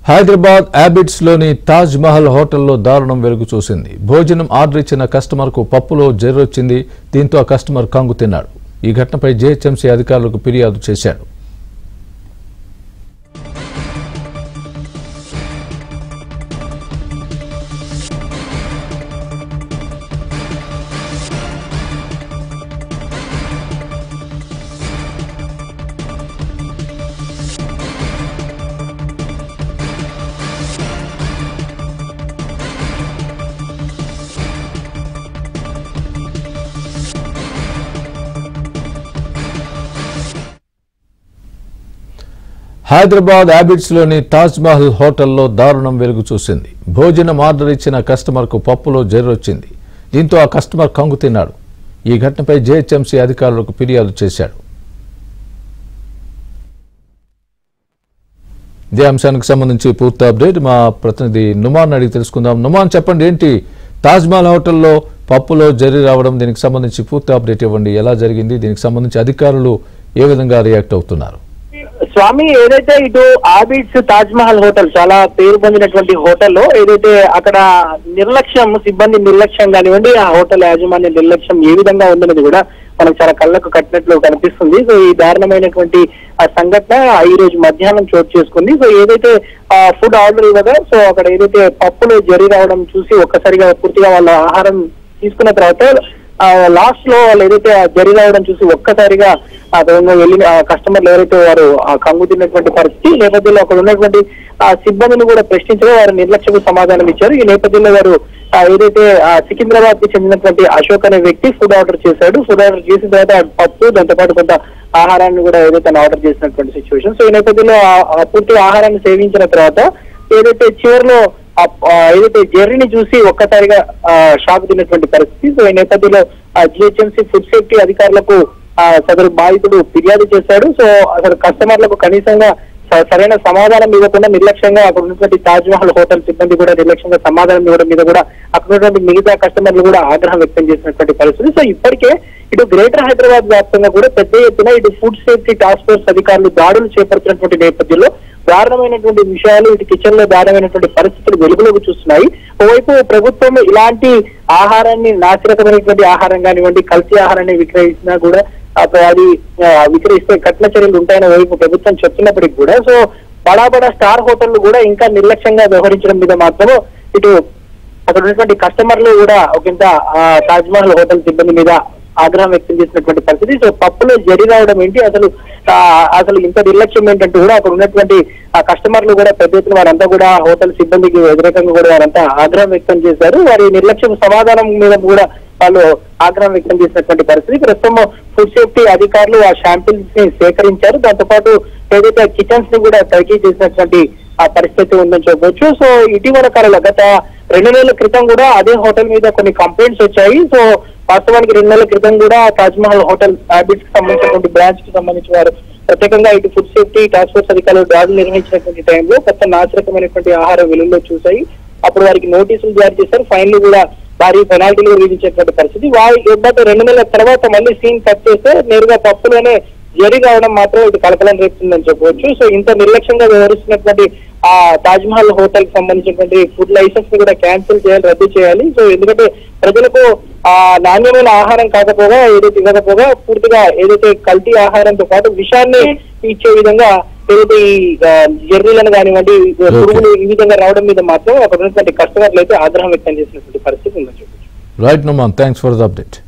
Hyderabad habits లోని తాజ్ మహల్ హోటల్లో దారుణం వెలుగు చూసింది. భోజనం ఆర్డర్ ఇచ్చిన కస్టమర్ కు పప్పులో జెర్రొచ్చింది. దీంతో ఆ కస్టమర్ కంగు తిన్నాడు. ఈ ఘటనపై జీహెచ్ఎంసీ అధికారులకు ఫిర్యాదు చేశాడు. హైదరాబాద్ హ్యాబిట్స్ లోని తాజ్ మహల్ హోటల్లో దారుణం వెలుగు చూసింది. భోజనం ఆర్డర్ ఇచ్చిన కస్టమర్ కు పప్పులో జెర్రొచ్చింది. దీంతో ఆ కస్టమర్ కంగు తిన్నాడు. ఈ ఘటనపై జీహెచ్ఎంసీ అధికారులకు ఫిర్యాదు చేశాడు. ఇదే అంశానికి సంబంధించి పూర్తి అప్డేట్ మా ప్రతినిధి నుమాన్ అడిగి తెలుసుకుందాం. నుమాన్, చెప్పండి, ఏంటి తాజ్ మహల్ హోటల్లో పప్పులో జెర్రీ రావడం, దీనికి సంబంధించి పూర్తి అప్డేట్ ఇవ్వండి. ఎలా జరిగింది? దీనికి సంబంధించి అధికారులు ఏ విధంగా రియాక్ట్ అవుతున్నారు? స్వామి, ఏదైతే ఇటు హ్యాబిట్స్ తాజ్ మహల్ హోటల్ చాలా పేరు పొందినటువంటి హోటల్లో ఏదైతే అక్కడ సిబ్బంది నిర్లక్ష్యం కానివ్వండి, ఆ హోటల్ యాజమాన్య నిర్లక్ష్యం ఏ విధంగా ఉందనేది కూడా మనకు చాలా కళ్ళకు కట్టినట్లు కనిపిస్తుంది. సో ఈ దారుణమైనటువంటి ఆ సంఘటన ఈ రోజు మధ్యాహ్నం చోటు చేసుకుంది. సో ఏదైతే ఫుడ్ ఆర్డర్ ఇవ్వగా సో అక్కడ ఏదైతే పప్పులో జరి రావడం చూసి ఒక్కసారిగా పూర్తిగా వాళ్ళ ఆహారం తీసుకున్న తర్వాత లాస్ట్ లో వాళ్ళు ఏదైతే జరి రావడం చూసి ఒక్కసారిగా వెళ్ళిన కస్టమర్లు ఎవరైతే వారు కంగు తిన్నటువంటి పరిస్థితి నేపథ్యంలో అక్కడ ఉన్నటువంటి సిబ్బందిని కూడా ప్రశ్నించగా వారు నిర్లక్ష్యకు సమాధానం ఇచ్చారు. ఈ నేపథ్యంలో వారు ఏదైతే సికింద్రాబాద్ కి చెందినటువంటి అశోక్ అనే వ్యక్తి ఫుడ్ ఆర్డర్ చేశాడు. ఫుడ్ ఆర్డర్ చేసిన తర్వాత పప్పు, దాంతో పాటు కొంత ఆహారాన్ని కూడా ఏదైతే ఆర్డర్ చేసినటువంటి సిచ్యువేషన్. సో ఈ నేపథ్యంలో పూర్తి ఆహారాన్ని సేవించిన తర్వాత ఏదైతే చివరిలో ఏదైతే జెర్రీని చూసి ఒక్కసారిగా షాక్ తిన్నటువంటి పరిస్థితి. సో ఈ నేపథ్యంలో జిహెచ్ఎంసీ ఫుడ్ సేఫ్టీ అధికారులకు సదరు బాధితుడు ఫిర్యాదు చేశాడు. సో అసలు కస్టమర్లకు కనీసంగా సరైన సమాధానం ఇవ్వకుండా నిర్లక్ష్యంగా అక్కడ ఉన్నటువంటి తాజ్ మహల్ హోటల్ సిబ్బంది కూడా నిర్లక్ష్యంగా సమాధానం ఇవ్వడం మీద కూడా అక్కడ ఉన్నటువంటి మిగతా కస్టమర్లు కూడా ఆగ్రహం వ్యక్తం చేసినటువంటి పరిస్థితి. సో ఇప్పటికే ఇటు గ్రేటర్ హైదరాబాద్ వ్యాప్తంగా కూడా పెద్ద ఎత్తున ఇటు ఫుడ్ సేఫ్టీ టాస్క్ ఫోర్స్ అధికారులు దాడులు చేపడుతున్నటువంటి నేపథ్యంలో దారుణమైనటువంటి విషయాలు, ఇటు కిచెన్ లో దారుణమైనటువంటి పరిస్థితులు వెలుగులోకి చూస్తున్నాయి. ఓవైపు ప్రభుత్వం ఇలాంటి ఆహారాన్ని, నాసిరకమైనటువంటి ఆహారం కానివ్వండి, కల్తీ ఆహారాన్ని విక్రయించినా కూడా అది విక్రయిస్తే కఠిన చర్యలు ఉంటాయని వైపు ప్రభుత్వం చెప్తున్నప్పటికీ కూడా సో బడా స్టార్ హోటళ్లు కూడా ఇంకా నిర్లక్ష్యంగా వ్యవహరించడం మీద మాత్రం ఇటు అక్కడ ఉన్నటువంటి కస్టమర్లు కూడా ఒకంత తాజ్ మహల్ హోటల్ సిబ్బంది మీద ఆగ్రహం వ్యక్తం చేసినటువంటి పరిస్థితి. సో పప్పులో జరి రావడం ఏంటి, అసలు ఇంత నిర్లక్ష్యం ఏంటంటూ కూడా అక్కడ ఉన్నటువంటి ఆ కస్టమర్లు కూడా పెద్ద ఎత్తున వారంతా కూడా హోటల్ సిబ్బందికి వ్యతిరేకంగా కూడా వారంతా ఆగ్రహం వ్యక్తం చేశారు. వారి నిర్లక్ష్యం సమాధానం మీద కూడా వాళ్ళు ఆగ్రహం వ్యక్తం చేసినటువంటి పరిస్థితి. ప్రస్తుతం ఫుడ్ సేఫ్టీ అధికారులు ఆ శాంపిల్స్ ని సేకరించారు. దాంతో పాటు ఏదైతే కిచెన్స్ ని కూడా తనిఖీ చేసినటువంటి ఆ పరిస్థితి ఉందని చెప్పవచ్చు. సో ఇటీవల కాలంలో గత 2 నెలల క్రితం కూడా అదే హోటల్ మీద కొన్ని కంప్లైంట్స్ వచ్చాయి. సో వాస్తవానికి 2 నెలల క్రితం కూడా తాజ్ మహల్ హోటల్ హ్యాబిట్స్ కి సంబంధించినటువంటి బ్రాంచ్ కి సంబంధించిన వారు ప్రత్యేకంగా ఇటు ఫుడ్ సేఫ్టీ టాస్క్ ఫోర్స్ అధికారులు దాడులు నిర్వహించినటువంటి టైంలో కొత్త నాసిరకమైనటువంటి ఆహారం వెలుగులో చూశాయి. అప్పుడు వారికి నోటీసులు జారీ చేశారు, ఫైన్లు కూడా భారీ పెనాల్టీలు విధించేటువంటి పరిస్థితి. వారి 2 నెలల తర్వాత మళ్ళీ సీన్ కట్ చేస్తే నేరుగా పప్పులోనే జరి కావడం మాత్రం ఇది కలకలం రేపుతుందని చెప్పవచ్చు. సో ఇంత నిర్లక్ష్యంగా వ్యవహరిస్తున్నటువంటి ఆ తాజ్ మహల్ హోటల్ కి సంబంధించినటువంటి ఫుడ్ లైసెన్స్ ని కూడా క్యాన్సిల్ చేయాలి, రద్దు చేయాలి. సో ఎందుకంటే ప్రజలకు ఆ నాణ్యమైన ఆహారం కాకపోగా ఏదైతే ఇవ్వకపోగా పూర్తిగా ఏదైతే కల్తీ ఆహారంతో పాటు విషాన్ని ఇచ్చే విధంగా ఏదైతే ఈ జెర్రీలను కానివ్వండి, పురుగులు ఈ విధంగా రావడం మీద మాత్రం అక్కడ ఉన్నటువంటి కస్టమర్లు అయితే ఆగ్రహం వ్యక్తం చేసినటువంటి పరిస్థితి ఉందని చెప్పచ్చు. Right Numan, thanks for the update.